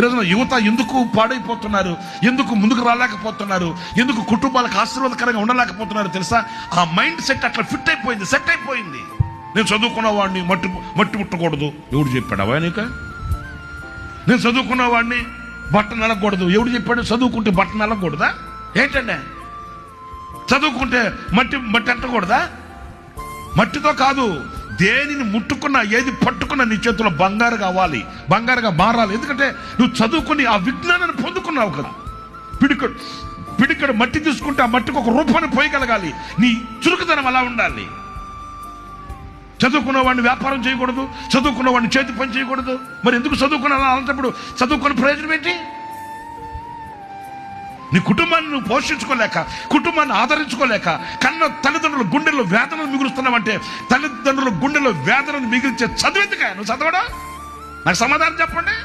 ఈరోజున యువత ఎందుకు పాడైపోతున్నారు, ఎందుకు ముందుకు రాలేకపోతున్నారు, ఎందుకు కుటుంబాలకు ఆశీర్వాదకరంగా ఉండలేకపోతున్నారు తెలుసా? ఆ మైండ్ సెట్ అట్లా సెట్ అయిపోయింది. నేను చదువుకున్న వాడిని మట్టి ముట్టకూడదు, ఎవడు చెప్పాడు అవా నీకు? నేను చదువుకున్న వాడిని బట్ట నలగకూడదు, ఎవడు చెప్పాడు? చదువుకుంటే బట్ట నలగకూడదా ఏంటండి? చదువుకుంటే మట్టి అంటకూడదా? మట్టితో కాదు, దేనిని ముట్టుకున్నా ఏది పట్టుకున్నా నీ చేతిలో బంగారు కావాలి, బంగారుగా మారాలి. ఎందుకంటే నువ్వు చదువుకుని ఆ విజ్ఞానాన్ని పొందుకున్నావు కదా. పిడికడు మట్టి తీసుకుంటే ఆ మట్టికి ఒక రూపాన్ని పోయగలగాలి. నీ చురుకుదనం అలా ఉండాలి. చదువుకున్న వాడిని వ్యాపారం చేయకూడదు, చదువుకున్న వాడిని చేతి పని చేయకూడదు. మరి ఎందుకు చదువుకున్నా అలాంటప్పుడు? చదువుకున్న ప్రయోజనం ఏంటి? నీ కుటుంబాన్ని నువ్వు పోషించుకోలేక, కుటుంబాన్ని ఆదరించుకోలేక, కన్న తల్లిదండ్రుల గుండెల్లో వేదనలు మిగులుస్తున్నావంటే, తల్లిదండ్రుల గుండెల్లో వేదనలు మిగిల్చే చదివేందుక నువ్వు చదవడా? నాకు సమాధానం చెప్పండి.